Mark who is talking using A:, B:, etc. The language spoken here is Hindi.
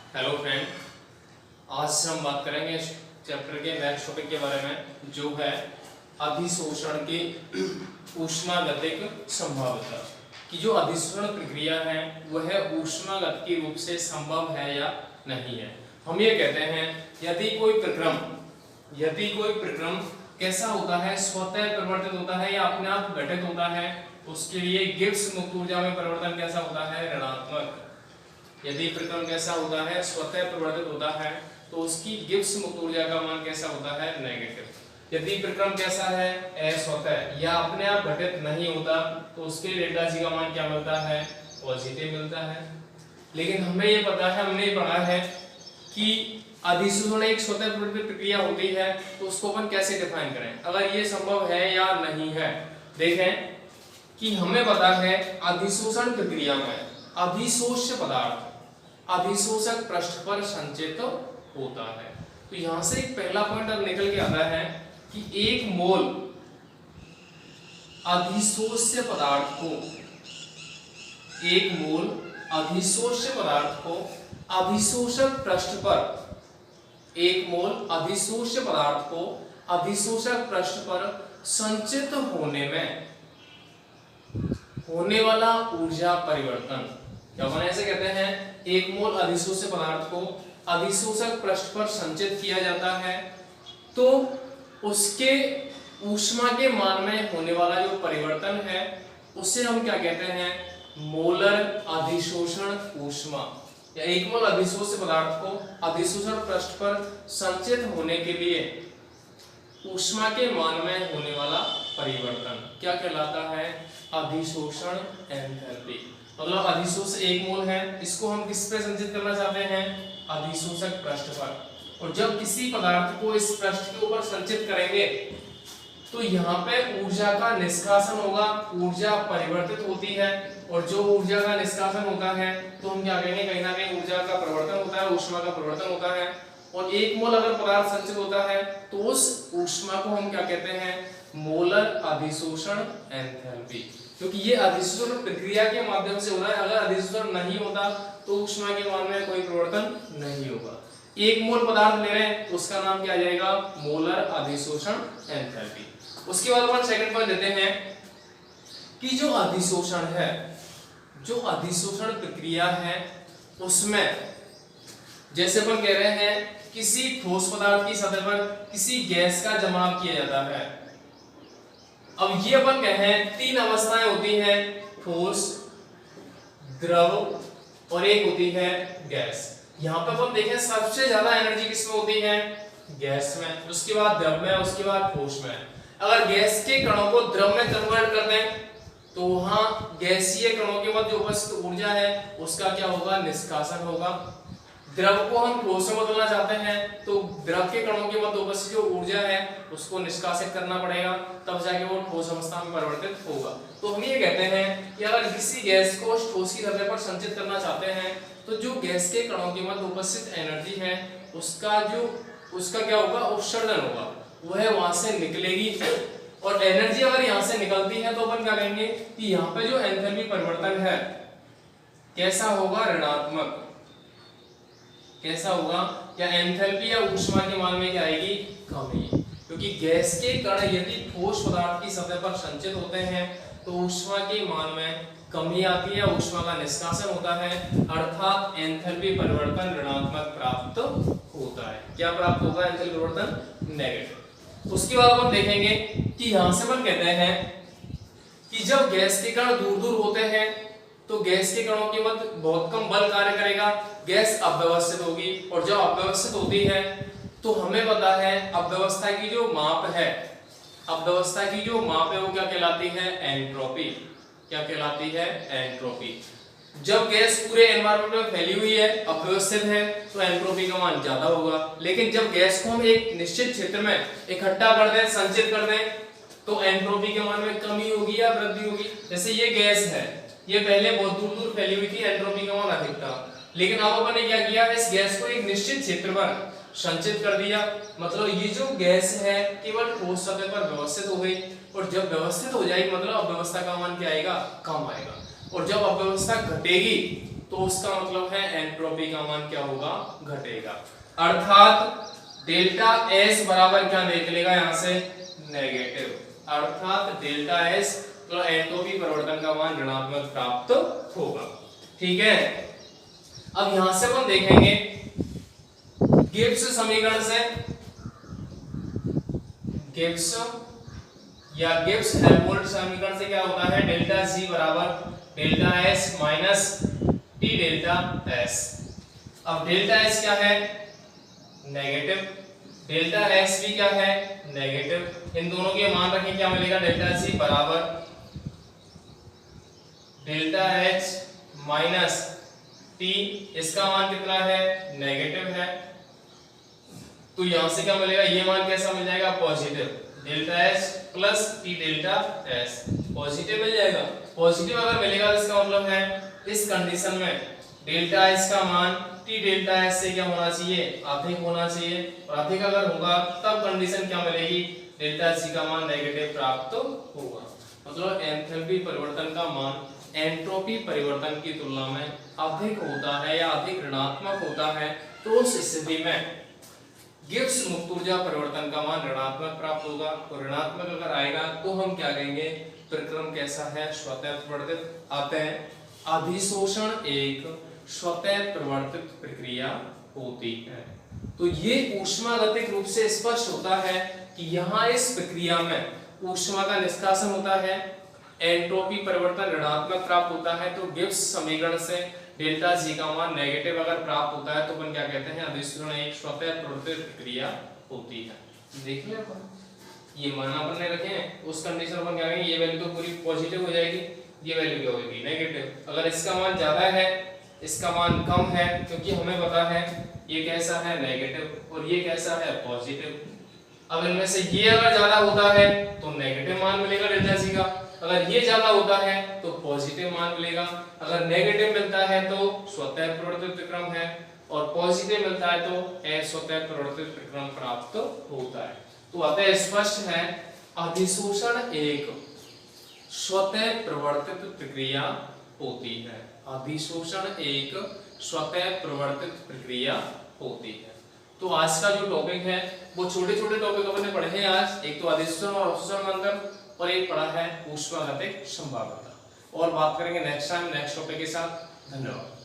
A: हेलो फ्रेंड, आज हम बात करेंगे चैप्टर के नेक्स्ट टॉपिक के बारे में, जो है अधिशोषण की ऊष्मागतिक संभाव्यता। कि जो अधिशोषण प्रक्रिया है वह ऊष्मागतिक रूप से संभव है या नहीं है। हम ये कहते हैं यदि कोई प्रक्रम कैसा होता है, स्वतः परिवर्तित होता है या अपने आप घटित होता है, उसके लिए गिब्स मुक्त ऊर्जा में परिवर्तन कैसा होता है, ऋणात्मक। यदि प्रक्रम कैसा होता है, स्वतः परिवर्तित होता है, तो उसकी गिब्स मुक्त ऊर्जा का मान कैसा होता है, नेगेटिव। यदि प्रक्रम कैसा है, अस्वतः या अपने आप घटित नहीं होता, तो उसके डेल्टा जी का मान क्या मिलता है, पॉजिटिव मिलता है। लेकिन हमें ये पता है, हमने पढ़ा है कि अधिशोषण एक स्वतः परिवर्तित प्रक्रिया होती है, तो उसको अपन कैसे डिफाइन करें, अगर ये संभव है या नहीं है। देखें कि हमें पता है अधिशोषण प्रक्रिया में अधिशोष्य पदार्थ अधिशोषक पृष्ठ पर संचित होता है। तो यहां से एक पहला पॉइंट अब निकल के आता है कि एक मोल अधिशोष्य पदार्थ को अधिशोषक पृष्ठ पर अधिशोषक पृष्ठ पर संचित होने में होने वाला ऊर्जा परिवर्तन, क्या अपन ऐसे कहते हैं, एक मोल अधिशोष्य पदार्थ को अधिशोषक पृष्ठ पर संचित किया जाता है, तो उसके ऊष्मा के मान में होने वाला जो परिवर्तन है उसे हम क्या कहते हैं, मोलर अधिशोषण ऊष्मा। या एक मोल अधिशोष्य पदार्थ को अधिशोषण पृष्ठ पर संचित होने के लिए ऊष्मा के मान में होने वाला परिवर्तन क्या कहलाता है, अधिशोषण एंथैल्पी। मतलब अधिशोषण एक मोल है, इसको हम किस पे संचित करना चाहते हैं, अधिशोषक पृष्ठ पर। और जब किसी पदार्थ को इस पृष्ठ के ऊपर संचित करेंगे तो यहाँ पे ऊर्जा का निष्कासन होगा, ऊर्जा परिवर्तित होती है, और जो ऊर्जा का निष्कासन होता है तो हम क्या कहेंगे, कहीं ना कहीं ऊर्जा का परिवर्तन होता है, ऊष्मा का परिवर्तन होता है। और एक मोल अगर पदार्थ संचित होता है तो उस ऊष्मा को हम क्या कहते हैं, मोलर अधिशोषण एंथैल्पी। क्योंकि ये अधिशोषण प्रक्रिया के माध्यम से हो रहा है, अगर अधिशोषण नहीं होता तो ऊष्मा के मान में कोई परिवर्तन नहीं होगा। एक मोल पदार्थ ले रहे हैं तो उसका नाम क्या आ जाएगा, मोलर अधिशोषण एंथैल्पी। उसके बाद अपन सेकंड पॉइंट देते हैं कि जो अधिशोषण प्रक्रिया है उसमें जैसे अपन कह रहे हैं किसी ठोस पदार्थ की सतह पर किसी गैस का जमाव किया जाता है। अब ये अपन कहें तीन अवस्थाएं होती हैं, ठोस, द्रव और एक होती है गैस। यहाँ पे अपन देखें सबसे ज्यादा एनर्जी किसमें होती है, गैस में, उसके बाद द्रव में, उसके बाद ठोस में। अगर गैस के कणों को द्रव में कन्वर्ट कर दें तो वहां गैसीय कणों के मध्य उपस्थित ऊर्जा है उसका क्या होगा, निष्कासन होगा। द्रव को हम ठोस में बदलना चाहते हैं तो द्रव के कणों के मध्य उपस्थित जो ऊर्जा है उसको निष्कासित करना पड़ेगा, तब जाके वो ठोस अवस्था में परिवर्तित होगा। तो हम ये कहते हैं कि अगर किसी गैस को ठोस की सतह पर संचित करना चाहते हैं तो जो गैस के कणों के मध्य उपस्थित एनर्जी है उसका क्या होगा, उत्सर्जन होगा, वह वहां से निकलेगी। और एनर्जी अगर यहाँ से निकलती है तो अपन क्या कहेंगे कि यहाँ पे जो एंथैल्पी परिवर्तन है कैसा होगा, ऋणात्मक। कैसा होगा, या एंथैल्पी या ऊष्मा के मान में क्या आएगी, कमी। क्योंकि गैस के कण यदि ठोस पदार्थ की सतह पर संचित होते हैं तो ऊष्मा के मान में कमी आती है, ऊष्मा का निष्कासन होता है, अर्थात एंथैल्पी परिवर्तन ऋणात्मक प्राप्त होता है। क्या प्राप्त होगा, एंथैल्पी परिवर्तन नेगेटिव। उसके बाद अपन देखेंगे कि यहां से अपन कहते हैं कि जब गैस के कण दूर दूर होते हैं तो गैस के कणों के मध्य बहुत कम बल कार्य करेगा, गैस अव्यवस्थित होगी। और जब अव्यवस्थित होती है तो हमें पता है अव्यवस्था की जो माप है, वो क्या कहलाती है, एंट्रोपी। क्या कहलाती है, एंट्रोपी। जब गैस पूरे एनवायरनमेंट में फैली हुई है, अव्यवस्थित है, तो एंट्रोपी का मान ज्यादा होगा। लेकिन जब गैस को हम एक निश्चित क्षेत्र में इकट्ठा कर दें, संचित कर दें, तो एंट्रोपी के मान में कमी होगी या वृद्धि होगी। जैसे ये गैस है, ये पहले बहुत दूर दूर फैली हुई थी, एंट्रोपी का मान अधिक था, लेकिन अब अपन ने क्या किया, इस गैस को एक निश्चित क्षेत्र पर संचित कर दिया। मतलब ये जो गैस है केवल ठोस सतह पर व्यवस्थित हो गई, और जब व्यवस्थित हो जाएगी मतलब अव्यवस्था का मान क्या आएगा, कम आएगा। और जब अव्यवस्था घटेगी तो उसका मतलब है एंट्रोपी का मान क्या होगा, घटेगा। अर्थात डेल्टा एस बराबर क्या निकलेगा यहाँ से, नेगेटिव। अर्थात डेल्टा एस तो एंट्रोपी परिवर्तन का मान ऋणात्मक प्राप्त होगा। ठीक है, अब यहां से हम देखेंगे गिब्स समीकरण से, गिब्स या गिब्स हेल्महोल्ट्ज समीकरण से क्या होता है, डेल्टा जी बराबर delta S minus T delta S. अब डेल्टा एस क्या है, नेगेटिव, डेल्टा एस भी क्या है, नेगेटिव। इन दोनों के मान रखें, क्या मिलेगा, डेल्टा जी बराबर डेल्टा एच माइनस टी, इसका मान कितना है, नेगेटिव है। तो यहां से क्या मिलेगा, ये मान कैसा मिल जाएगा, positive, delta H plus T delta S, positive मिल जाएगा। पॉजिटिव अगर मिलेगा तो इसका मतलब है इस कंडीशन में डेल्टा एच का मान टी डेल्टा एस से क्या होना चाहिए, अधिक होना चाहिए। और अधिक अगर होगा तब कंडीशन क्या मिलेगी, डेल्टा जी का मान नेगेटिव प्राप्त होगा। मतलब एंथैल्पी परिवर्तन का मान एंट्रोपी परिवर्तन की तुलना में अधिक होता है या अधिक ऋणात्मक होता है, तो उस स्थिति में गिब्स मुक्त ऊर्जा परिवर्तन का मान ऋणात्मक प्राप्त होगा। तो ऋणात्मक अगर आएगा तो हम क्या कहेंगे, प्रक्रम कैसा है, स्वतः प्रवर्तित। अतः अधिशोषण एक स्वतः प्रवर्तित प्रक्रिया होती है। तो ये ऊष्मागतिक रूप से स्पष्ट होता है कि यहाँ इस प्रक्रिया में ऊष्मा का निष्कासन होता है, एंट्रोपी परिवर्तन ऋणात्मक प्राप्त होता है। तो गिब्स समीकरण से डेल्टा जी का मान नेगेटिव अगर प्राप्त होता है तो अपन क्या कहते हैं, अधिशोषण एक स्वतः प्रवर्तित प्रक्रिया होती है। देख लिया अपन, ये मान अपन ने रखे हैं, उस कंडीशन अपन क्या कहेंगे, ये वैल्यू तो पूरी पॉजिटिव हो जाएगी, ये वैल्यू क्या होगी, नेगेटिव। अगर इसका मान ज्यादा है, इसका मान कम है, क्योंकि हमें पता है ये कैसा है, नेगेटिव, और ये कैसा है, पॉजिटिव। अब इनमें से ये अगर ज्यादा होता है तो नेगेटिव मान मिलेगा डेल्टा जी का, अगर ये ज्यादा होता है तो पॉजिटिव मान मिलेगा। अगर नेगेटिव मिलता है तो स्वतः प्रवर्तित प्रक्रम है, और पॉजिटिव मिलता है तो अस्वतः प्रवर्तित प्रक्रम प्राप्त होता है। तो अतः स्पष्ट है अधिशोषण एक स्वतः प्रवर्तित प्रक्रिया होती है। अधिशोषण एक स्वतः प्रवर्तित प्रक्रिया होती है। तो आज का जो टॉपिक है वो छोटे छोटे टॉपिक अपने पढ़े हैं आज। एक तो अधिशोषण और अवशोषण में अंतर, और एक पढ़ा है ऊष्मागतिक संभाव्यता। और बात करेंगे नेक्स्ट टाइम नेक्स्ट टॉपिक के साथ। धन्यवाद।